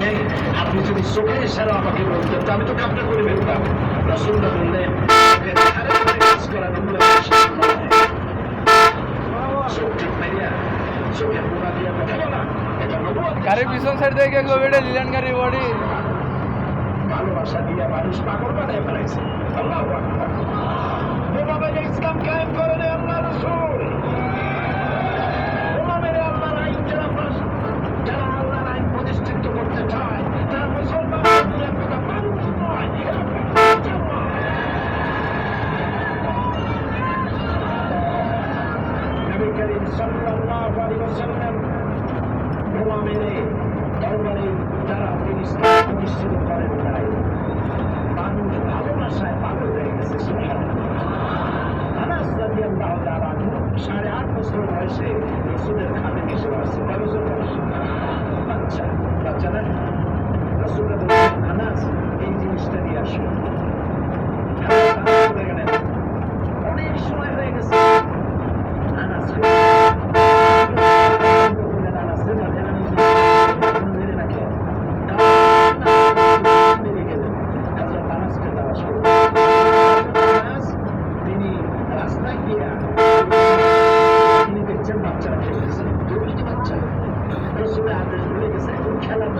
নেই, আপনি যদি চোখের ইশারা আমাকে বলতেন তো আমি তো কাপটা করে ফেলতাম। রাসূলুল্লাহ বললেন, কাজ করা এগুলো নয়। চোখ ঠিক মারিয়া চোখের পোড়া দিয়ে কথা বলা, এটা নবুয়ত। গাড়ির পিছন সাইড থেকে কোভিডে লিলেন গাড়ি বডি ভালোবাসা দিয়ে মানুষ পাগল বানায় ফেলাইছে। আল্লাহু আকবার। এভাবে যে ইসলাম কায়েম করেন আল্লাহ রাসূল। ওলামায়ে আল্লাহর আইন যারা আল্লাহর আইন প্রতিষ্ঠিত করতে চায় তারা মুসলমানদের কথা মানুষ নয়, এরা বাচ্চা নয়। নবী করিম সাল্লাল্লাহু আলাইহি ওয়াসাল্লাম ওলামায়ে দরবারে যারা ইসলাম প্রতিষ্ঠিত করেন নাই, মানুষ ভালোবাসায় পাগল হয়ে গেছে। আনাস রাদিয়াল্লাহু তাআলা আনহু 8.5 বছর বয়সে রাসূলের খাদেম হিসেবে আসছে। কয় বছর বয়সে? বাচ্চা না? রাসূলুল্লাহ বললেন, আনাস এই জিনিসটা নিয়ে আসো। আনাস চলে গেলেন। অনেক সময় হয়ে গেছে। আনাস বললেন, আনাস মেরে রাখে মেরে গেলেন। হযরত আনাসকে দেওয়া শুরু। তিনি রাস্তায় গিয়া তিনি দেখছেন বাচ্চারা খেলতেছে, দুটি বাচ্চা। রাসূলের আদেশ ভুলে গেছে, এখন খেলার